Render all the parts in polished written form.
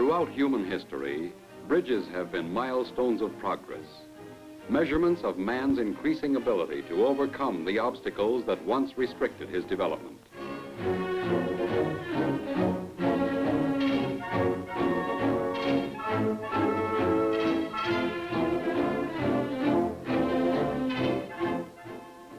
Throughout human history, bridges have been milestones of progress, measurements of man's increasing ability to overcome the obstacles that once restricted his development.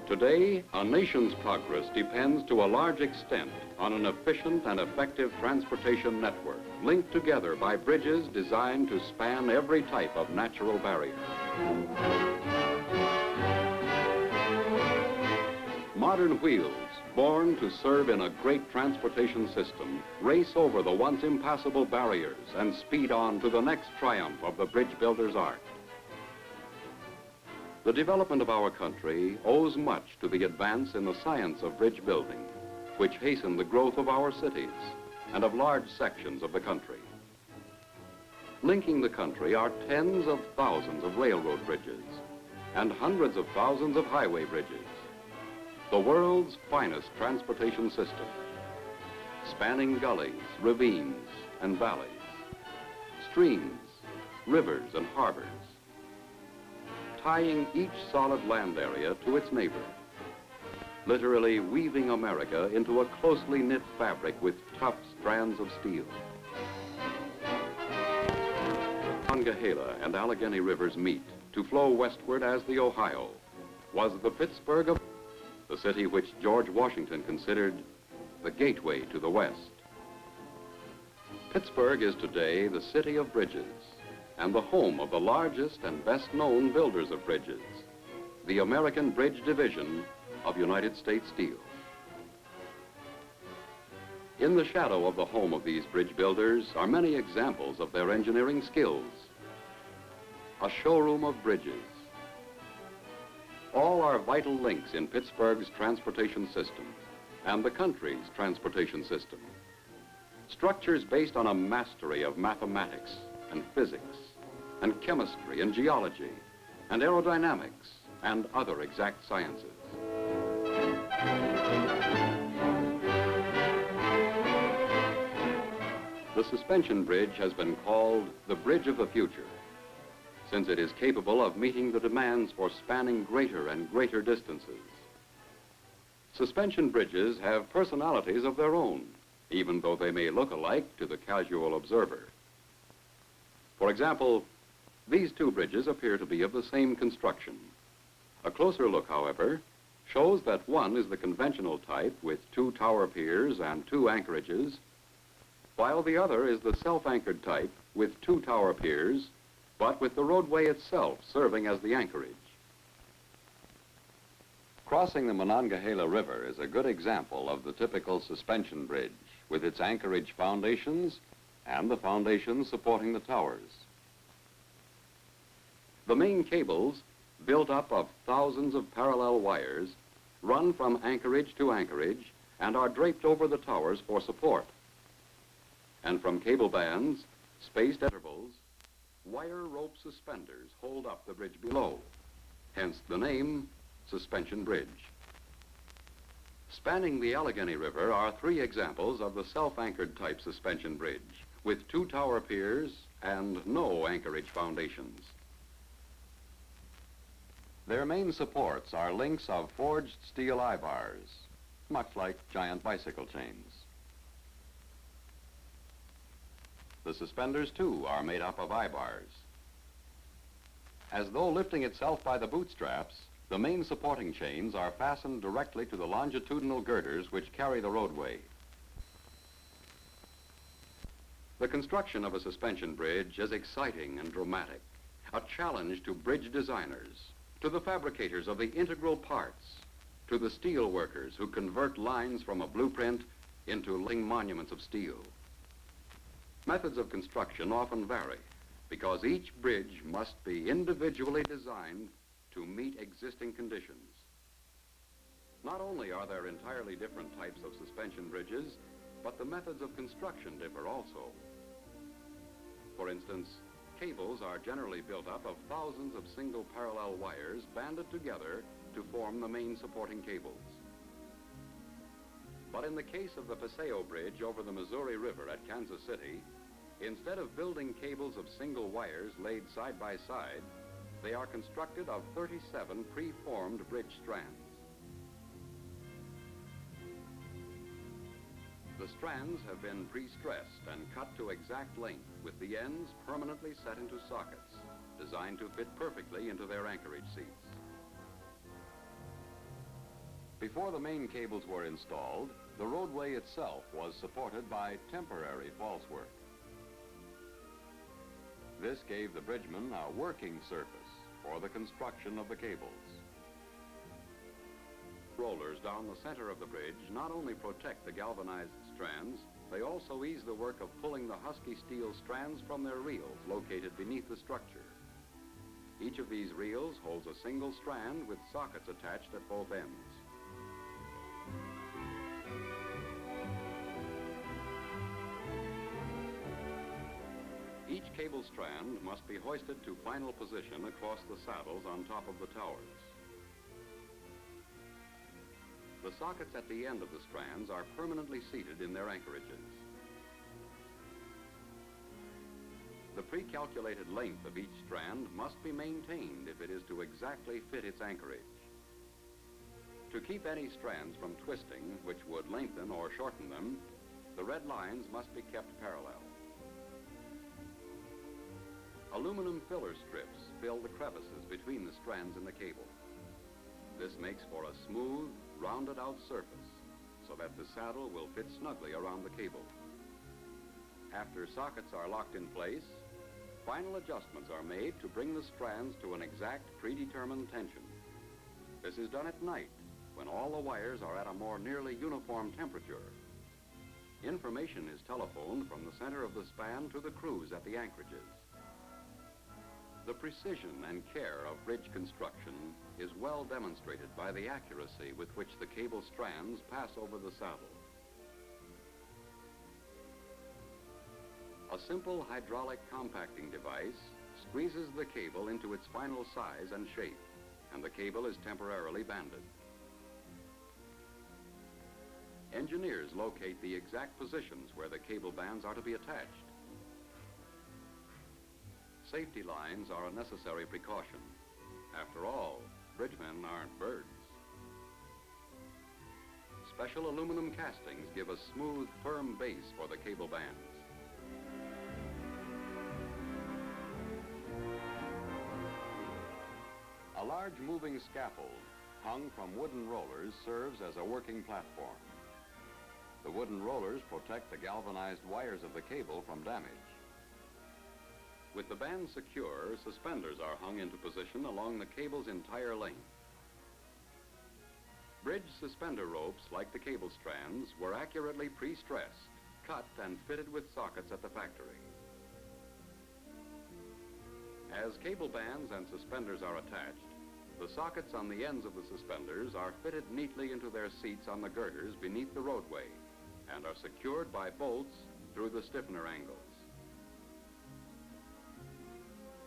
Today, a nation's progress depends to a large extent on an efficient and effective transportation network linked together by bridges designed to span every type of natural barrier. Modern wheels, born to serve in a great transportation system, race over the once impassable barriers and speed on to the next triumph of the bridge builder's art. The development of our country owes much to the advance in the science of bridge building, which hastened the growth of our cities and of large sections of the country. Linking the country are tens of thousands of railroad bridges and hundreds of thousands of highway bridges, the world's finest transportation system, spanning gullies, ravines, and valleys, streams, rivers, and harbors, tying each solid land area to its neighbor, literally weaving America into a closely knit fabric with tough strands of steel. Monongahela and Allegheny rivers meet to flow westward as the Ohio, was the Pittsburgh of the city which George Washington considered the gateway to the West. Pittsburgh is today the city of bridges and the home of the largest and best-known builders of bridges, the American Bridge Division of United States Steel. In the shadow of the home of these bridge builders are many examples of their engineering skills. A showroom of bridges. All are vital links in Pittsburgh's transportation system and the country's transportation system. Structures based on a mastery of mathematics and physics and chemistry and geology and aerodynamics and other exact sciences. The suspension bridge has been called the bridge of the future, since it is capable of meeting the demands for spanning greater and greater distances. Suspension bridges have personalities of their own, even though they may look alike to the casual observer. For example, these two bridges appear to be of the same construction. A closer look, however, shows that one is the conventional type with 2 tower piers and 2 anchorages, while the other is the self-anchored type with 2 tower piers, but with the roadway itself serving as the anchorage. Crossing the Monongahela River is a good example of the typical suspension bridge, with its anchorage foundations and the foundations supporting the towers. The main cables, built up of thousands of parallel wires, run from anchorage to anchorage and are draped over the towers for support. And from cable bands, spaced intervals, wire rope suspenders hold up the bridge below, hence the name suspension bridge. Spanning the Allegheny River are 3 examples of the self-anchored type suspension bridge, with 2 tower piers and no anchorage foundations. Their main supports are links of forged steel eye-bars, much like giant bicycle chains. The suspenders, too, are made up of eye-bars. As though lifting itself by the bootstraps, the main supporting chains are fastened directly to the longitudinal girders which carry the roadway. The construction of a suspension bridge is exciting and dramatic, a challenge to bridge designers, to the fabricators of the integral parts, to the steel workers who convert lines from a blueprint into living monuments of steel. Methods of construction often vary because each bridge must be individually designed to meet existing conditions. Not only are there entirely different types of suspension bridges, but the methods of construction differ also. For instance, cables are generally built up of thousands of single parallel wires banded together to form the main supporting cables. But in the case of the Paseo Bridge over the Missouri River at Kansas City, Instead of building cables of single wires laid side by side, they are constructed of 37 pre-formed bridge strands. The strands have been pre-stressed and cut to exact length with the ends permanently set into sockets, designed to fit perfectly into their anchorage seats. Before the main cables were installed, the roadway itself was supported by temporary falsework. This gave the bridgeman a working surface for the construction of the cables. Rollers down the center of the bridge not only protect the galvanized strands, they also ease the work of pulling the husky steel strands from their reels located beneath the structure. Each of these reels holds a single strand with sockets attached at both ends. Each cable strand must be hoisted to final position across the saddles on top of the towers. The sockets at the end of the strands are permanently seated in their anchorages. The pre-calculated length of each strand must be maintained if it is to exactly fit its anchorage. To keep any strands from twisting, which would lengthen or shorten them, the red lines must be kept parallel. Aluminum filler strips fill the crevices between the strands in the cable. This makes for a smooth, rounded out surface so that the saddle will fit snugly around the cable. After sockets are locked in place, final adjustments are made to bring the strands to an exact predetermined tension. This is done at night when all the wires are at a more nearly uniform temperature. Information is telephoned from the center of the span to the crews at the anchorages. The precision and care of bridge construction is well demonstrated by the accuracy with which the cable strands pass over the saddle. A simple hydraulic compacting device squeezes the cable into its final size and shape, and the cable is temporarily banded. Engineers locate the exact positions where the cable bands are to be attached. Safety lines are a necessary precaution. After all, bridgemen aren't birds. Special aluminum castings give a smooth, firm base for the cable bands. A large moving scaffold hung from wooden rollers serves as a working platform. The wooden rollers protect the galvanized wires of the cable from damage. With the band secure, suspenders are hung into position along the cable's entire length. Bridge suspender ropes, like the cable strands, were accurately pre-stressed, cut and fitted with sockets at the factory. As cable bands and suspenders are attached, the sockets on the ends of the suspenders are fitted neatly into their seats on the girders beneath the roadway and are secured by bolts through the stiffener angles.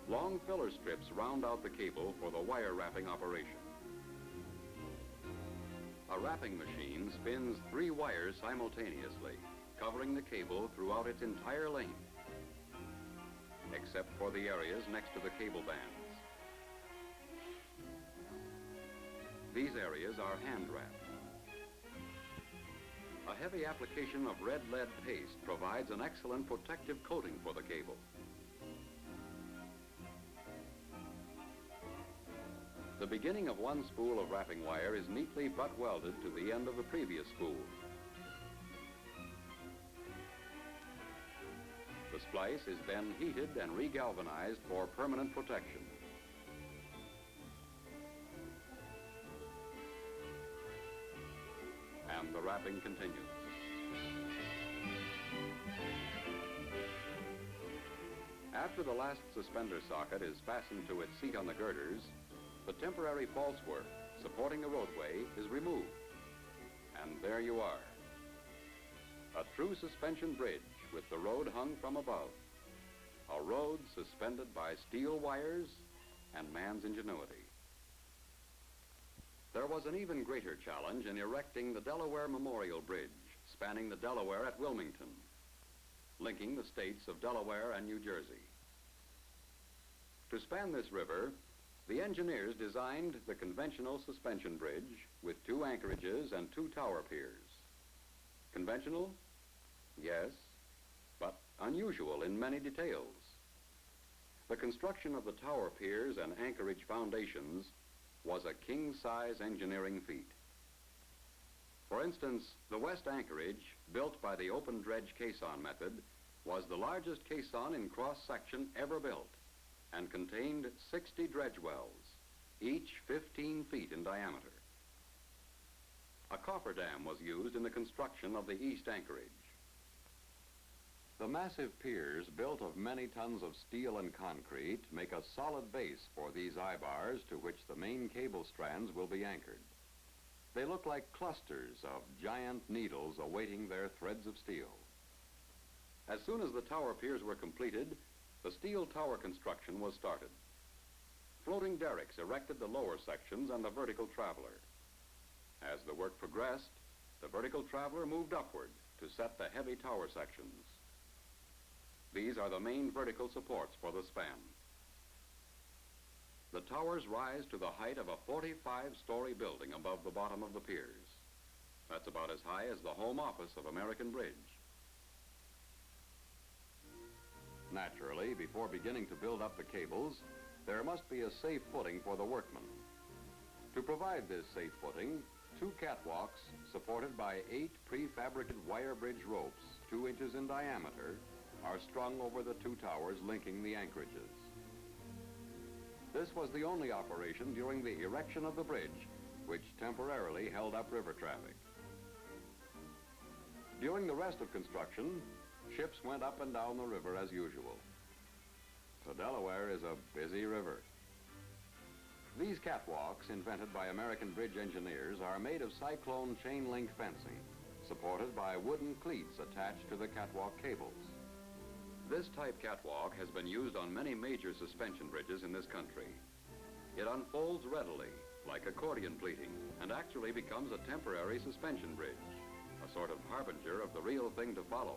Long filler strips round out the cable for the wire wrapping operation. A wrapping machine spins 3 wires simultaneously, covering the cable throughout its entire length, except for the areas next to the cable bands. These areas are hand wrapped. A heavy application of red lead paste provides an excellent protective coating for the cable. The beginning of one spool of wrapping wire is neatly butt welded to the end of the previous spool. The splice is then heated and regalvanized for permanent protection. And the wrapping continues. After the last suspender socket is fastened to its seat on the girders, the temporary falsework supporting the roadway is removed. And there you are. A true suspension bridge with the road hung from above. A road suspended by steel wires and man's ingenuity. There was an even greater challenge in erecting the Delaware Memorial Bridge, spanning the Delaware at Wilmington. linking the states of Delaware and New Jersey. To span this river, the engineers designed the conventional suspension bridge with 2 anchorages and 2 tower piers. Conventional? Yes, but unusual in many details. The construction of the tower piers and anchorage foundations was a king-size engineering feat. For instance, the West Anchorage, built by the open dredge caisson method, was the largest caisson in cross-section ever built and contained 60 dredge wells, each 15 feet in diameter. A cofferdam was used in the construction of the East Anchorage. The massive piers, built of many tons of steel and concrete, make a solid base for these eye-bars to which the main cable strands will be anchored. They look like clusters of giant needles awaiting their threads of steel. As soon as the tower piers were completed, the steel tower construction was started. Floating derricks erected the lower sections and the vertical traveler. As the work progressed, the vertical traveler moved upward to set the heavy tower sections. These are the main vertical supports for the span. The towers rise to the height of a 45-story building above the bottom of the piers. That's about as high as the home office of American Bridge. Naturally, before beginning to build up the cables, there must be a safe footing for the workmen. To provide this safe footing, 2 catwalks supported by 8 prefabricated wire bridge ropes, 2 inches in diameter, are strung over the 2 towers linking the anchorages. This was the only operation during the erection of the bridge, which temporarily held up river traffic. During the rest of construction, ships went up and down the river as usual. The Delaware is a busy river. These catwalks, invented by American bridge engineers, are made of cyclone chain link fencing, supported by wooden cleats attached to the catwalk cables. This type catwalk has been used on many major suspension bridges in this country. It unfolds readily, like accordion pleating, and actually becomes a temporary suspension bridge, a sort of harbinger of the real thing to follow.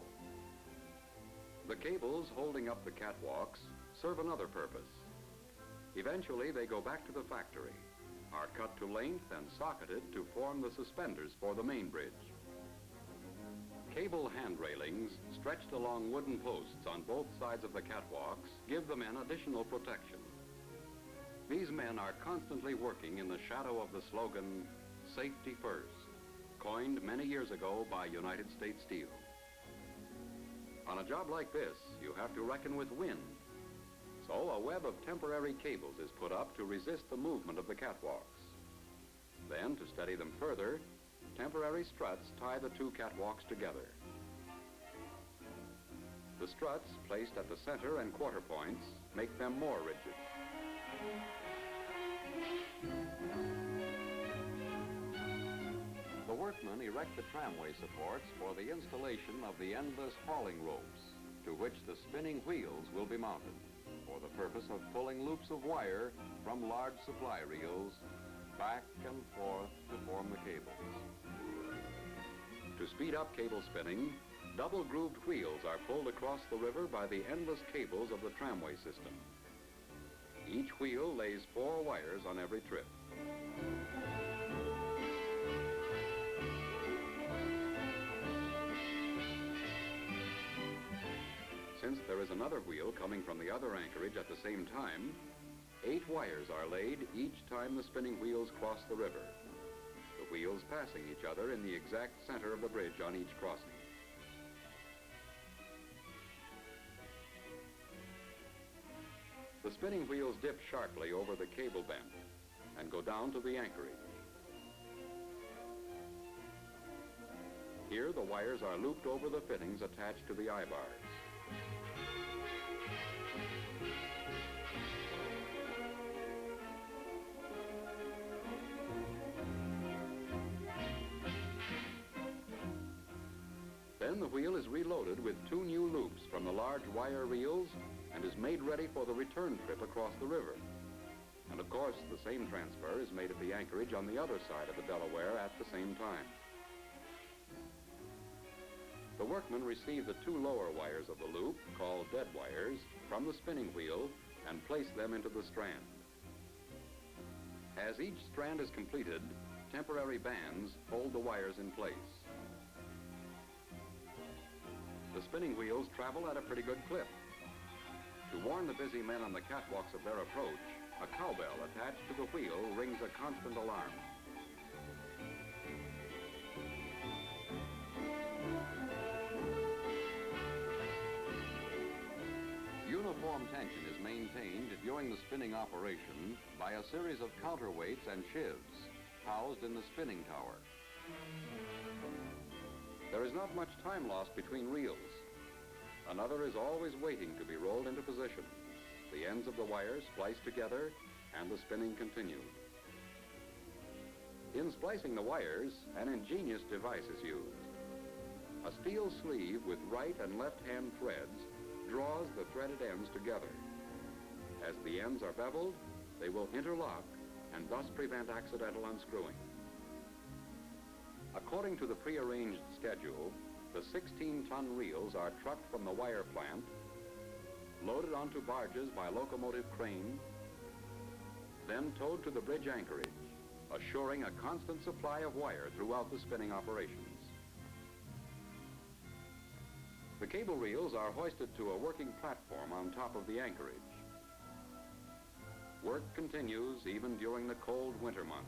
The cables holding up the catwalks serve another purpose. Eventually, they go back to the factory, are cut to length and socketed to form the suspenders for the main bridge. Cable hand railings stretched along wooden posts on both sides of the catwalks give the men additional protection. These men are constantly working in the shadow of the slogan, "Safety First," coined many years ago by United States Steel. On a job like this, you have to reckon with wind. So a web of temporary cables is put up to resist the movement of the catwalks. Then, to steady them further, temporary struts tie the 2 catwalks together. The struts, placed at the center and quarter points, make them more rigid. The workmen erect the tramway supports for the installation of the endless hauling ropes, to which the spinning wheels will be mounted, for the purpose of pulling loops of wire from large supply reels back and forth to form the cables. To speed up cable spinning, double-grooved wheels are pulled across the river by the endless cables of the tramway system. Each wheel lays 4 wires on every trip. Since there is another wheel coming from the other anchorage at the same time, 8 wires are laid each time the spinning wheels cross the river, the wheels passing each other in the exact center of the bridge on each crossing. The spinning wheels dip sharply over the cable bend and go down to the anchorage. Here, the wires are looped over the fittings attached to the eye-bars. Then the wheel is reloaded with 2 new loops from the large wire reels and is made ready for the return trip across the river. And of course, the same transfer is made at the anchorage on the other side of the Delaware at the same time. The The workmen receive the two lower wires of the loop, called dead wires, from the spinning wheel and place them into the strand. As each strand is completed, temporary bands hold the wires in place. The spinning wheels travel at a pretty good clip. To warn the busy men on the catwalks of their approach, a cowbell attached to the wheel rings a constant alarm. Uniform tension is maintained during the spinning operation by a series of counterweights and sheaves housed in the spinning tower. There is not much time lost between reels. Another is always waiting to be rolled into position. The ends of the wires splice together and the spinning continues. In splicing the wires, an ingenious device is used. A steel sleeve with right and left hand threads draws the threaded ends together. As the ends are beveled, they will interlock and thus prevent accidental unscrewing. According to the prearranged schedule, the 16-ton reels are trucked from the wire plant, loaded onto barges by locomotive crane, then towed to the bridge anchorage, assuring a constant supply of wire throughout the spinning operations. The cable reels are hoisted to a working platform on top of the anchorage. Work continues even during the cold winter months.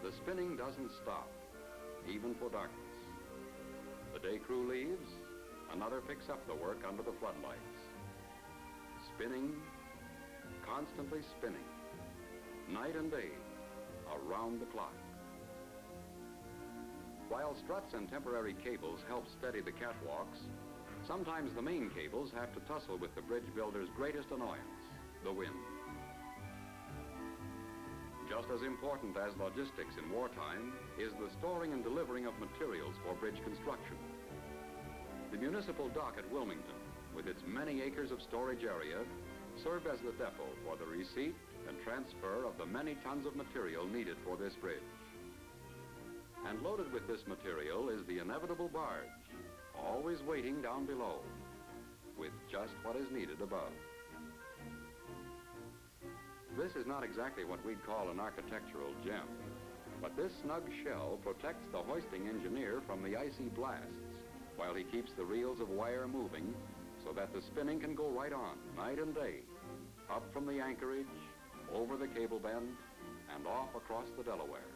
The spinning doesn't stop, even for darkness. The day crew leaves, another picks up the work under the floodlights. Spinning, constantly spinning, night and day, around the clock. While struts and temporary cables help steady the catwalks, sometimes the main cables have to tussle with the bridge builder's greatest annoyance, the wind. Just as important as logistics in wartime is the storing and delivering of materials for bridge construction. The municipal dock at Wilmington, with its many acres of storage area, served as the depot for the receipt and transfer of the many tons of material needed for this bridge. And loaded with this material is the inevitable barge, always waiting down below, with just what is needed above. This is not exactly what we'd call an architectural gem, but this snug shell protects the hoisting engineer from the icy blasts while he keeps the reels of wire moving so that the spinning can go right on, night and day, up from the anchorage, over the cable bend, and off across the Delaware.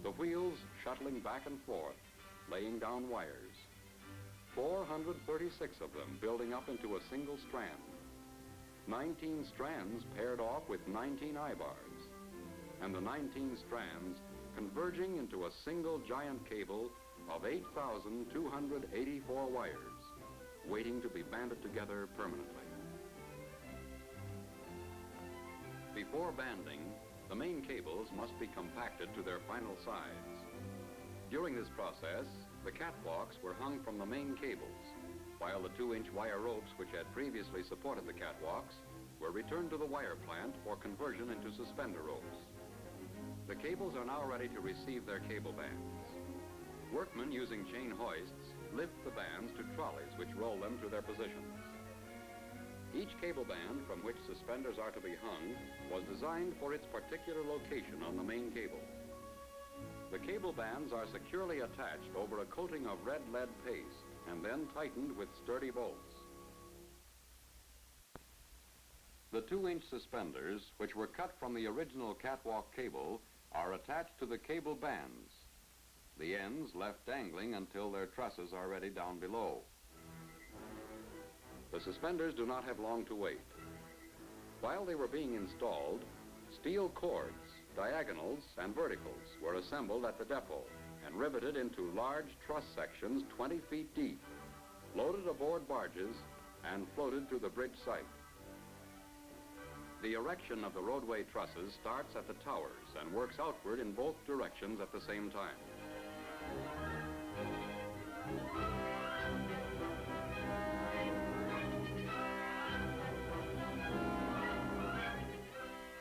The wheels shuttling back and forth, laying down wires. 436 of them building up into a single strand. 19 strands paired off with 19 eye-bars, and the 19 strands converging into a single giant cable of 8,284 wires, waiting to be banded together permanently. Before banding, the main cables must be compacted to their final size. During this process, the catwalks were hung from the main cables, while the 2-inch wire ropes which had previously supported the catwalks were returned to the wire plant for conversion into suspender ropes. The cables are now ready to receive their cable bands. Workmen using chain hoists lift the bands to trolleys which roll them to their positions. Each cable band from which suspenders are to be hung was designed for its particular location on the main cable. The cable bands are securely attached over a coating of red lead paste and then tightened with sturdy bolts. The 2-inch suspenders, which were cut from the original catwalk cable, are attached to the cable bands, the ends left dangling until their trusses are ready down below. The suspenders do not have long to wait. While they were being installed, steel cords, diagonals, and verticals were assembled at the depot and riveted into large truss sections 20 feet deep, loaded aboard barges, and floated to the bridge site. The erection of the roadway trusses starts at the towers and works outward in both directions at the same time.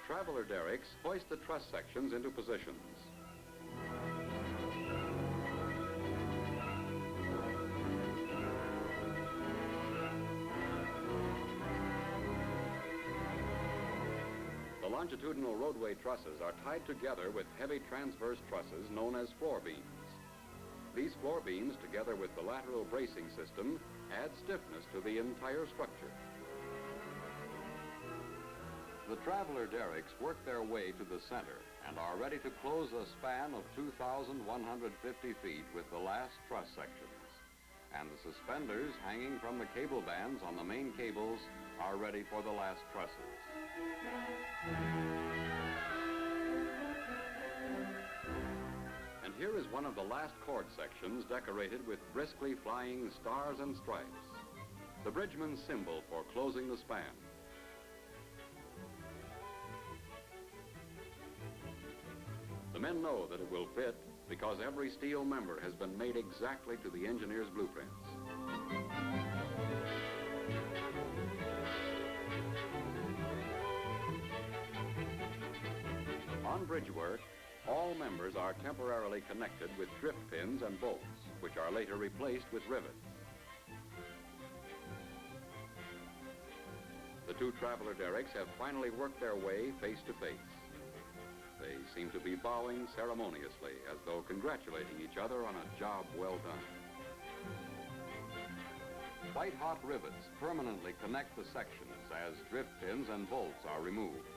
Traveler derricks hoist the truss sections into positions. longitudinal roadway trusses are tied together with heavy transverse trusses known as floor beams. These floor beams, together with the lateral bracing system, add stiffness to the entire structure. The traveler derricks work their way to the center and are ready to close a span of 2,150 feet with the last truss sections. And the suspenders hanging from the cable bands on the main cables are ready for the last trusses. And here is one of the last cord sections decorated with briskly flying stars and stripes, the bridgeman's symbol for closing the span. The men know that it will fit because every steel member has been made exactly to the engineer's blueprints. On bridge work, all members are temporarily connected with drift pins and bolts, which are later replaced with rivets. The two traveler derricks have finally worked their way face to face. They seem to be bowing ceremoniously, as though congratulating each other on a job well done. White-hot rivets permanently connect the sections as drift pins and bolts are removed.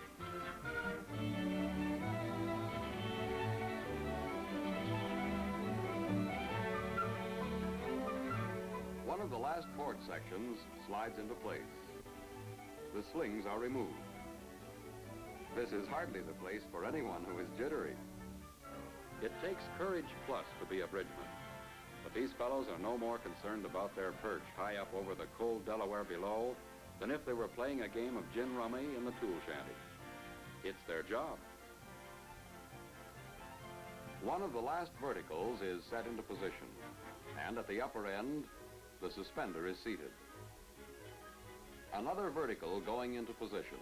One of the last cord sections slides into place. The slings are removed. This is hardly the place for anyone who is jittery. It takes courage plus to be a bridgeman, but these fellows are no more concerned about their perch high up over the cold Delaware below than if they were playing a game of gin rummy in the tool shanty. It's their job. One of the last verticals is set into position, and at the upper end, the suspender is seated. Another vertical going into position.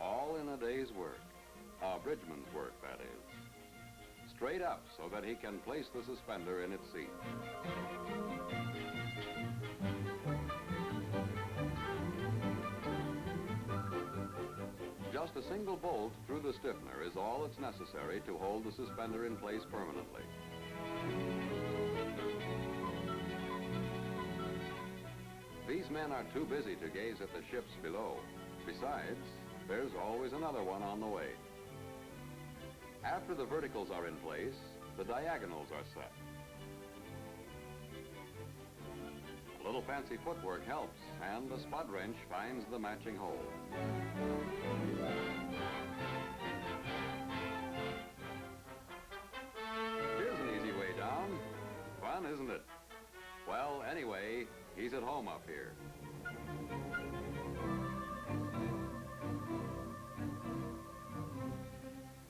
All in a day's work, a bridgeman's work, that is. Straight up so that he can place the suspender in its seat. Just a single bolt through the stiffener is all that's necessary to hold the suspender in place permanently. These men are too busy to gaze at the ships below. Besides, there's always another one on the way. After the verticals are in place, the diagonals are set. A little fancy footwork helps, and the spud wrench finds the matching hole. Here's an easy way down. Fun, isn't it? Well, anyway, he's at home up here.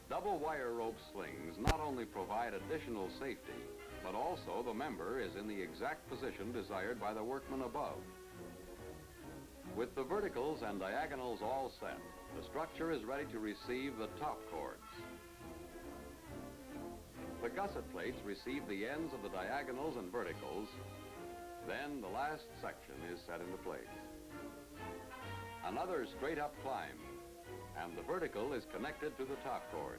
Double wire rope slings not only provide additional safety, but also the member is in the exact position desired by the workman above. With the verticals and diagonals all set, the structure is ready to receive the top cords. The gusset plates receive the ends of the diagonals and verticals, then the last section is set into place. Another straight up climb, and the vertical is connected to the top cord.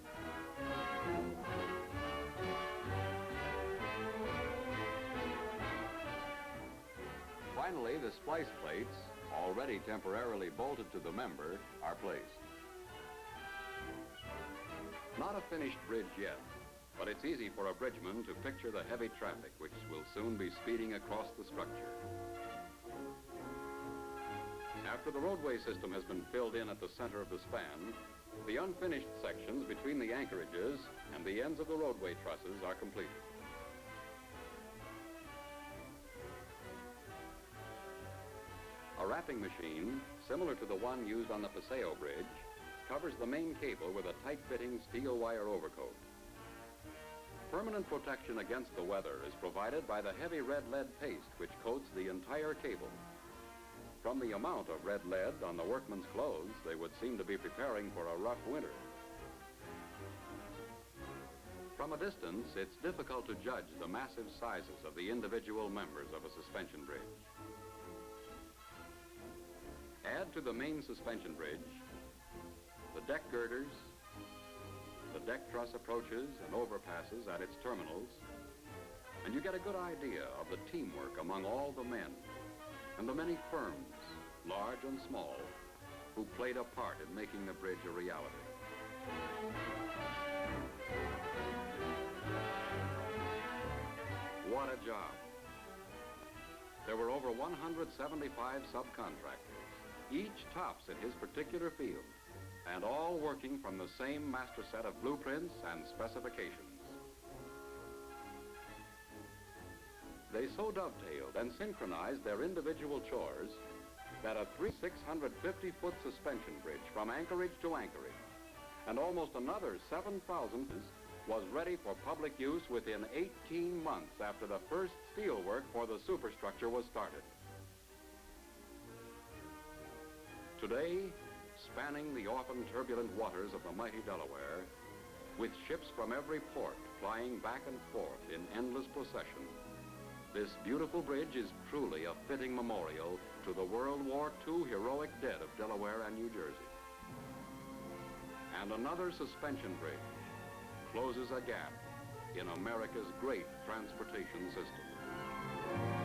Finally, the splice plates, already temporarily bolted to the member, are placed. Not a finished bridge yet, but it's easy for a bridgeman to picture the heavy traffic which will soon be speeding across the structure. After the roadway system has been filled in at the center of the span, the unfinished sections between the anchorages and the ends of the roadway trusses are completed. A wrapping machine, similar to the one used on the Paseo Bridge, covers the main cable with a tight-fitting steel wire overcoat. Permanent protection against the weather is provided by the heavy red lead paste which coats the entire cable. From the amount of red lead on the workmen's clothes, they would seem to be preparing for a rough winter. From a distance, it's difficult to judge the massive sizes of the individual members of a suspension bridge. Add to the main suspension bridge the deck girders, the deck truss approaches and overpasses at its terminals, and you get a good idea of the teamwork among all the men and the many firms, large and small, who played a part in making the bridge a reality. What a job. There were over 175 subcontractors, each tops in his particular field, and all working from the same master set of blueprints and specifications. They so dovetailed and synchronized their individual chores that a 650-foot suspension bridge from Anchorage to Anchorage and almost another 7,000 was ready for public use within 18 months after the first steelwork for the superstructure was started. Today, spanning the often turbulent waters of the mighty Delaware, with ships from every port flying back and forth in endless procession, this beautiful bridge is truly a fitting memorial to the World War II heroic dead of Delaware and New Jersey. And another suspension bridge closes a gap in America's great transportation system.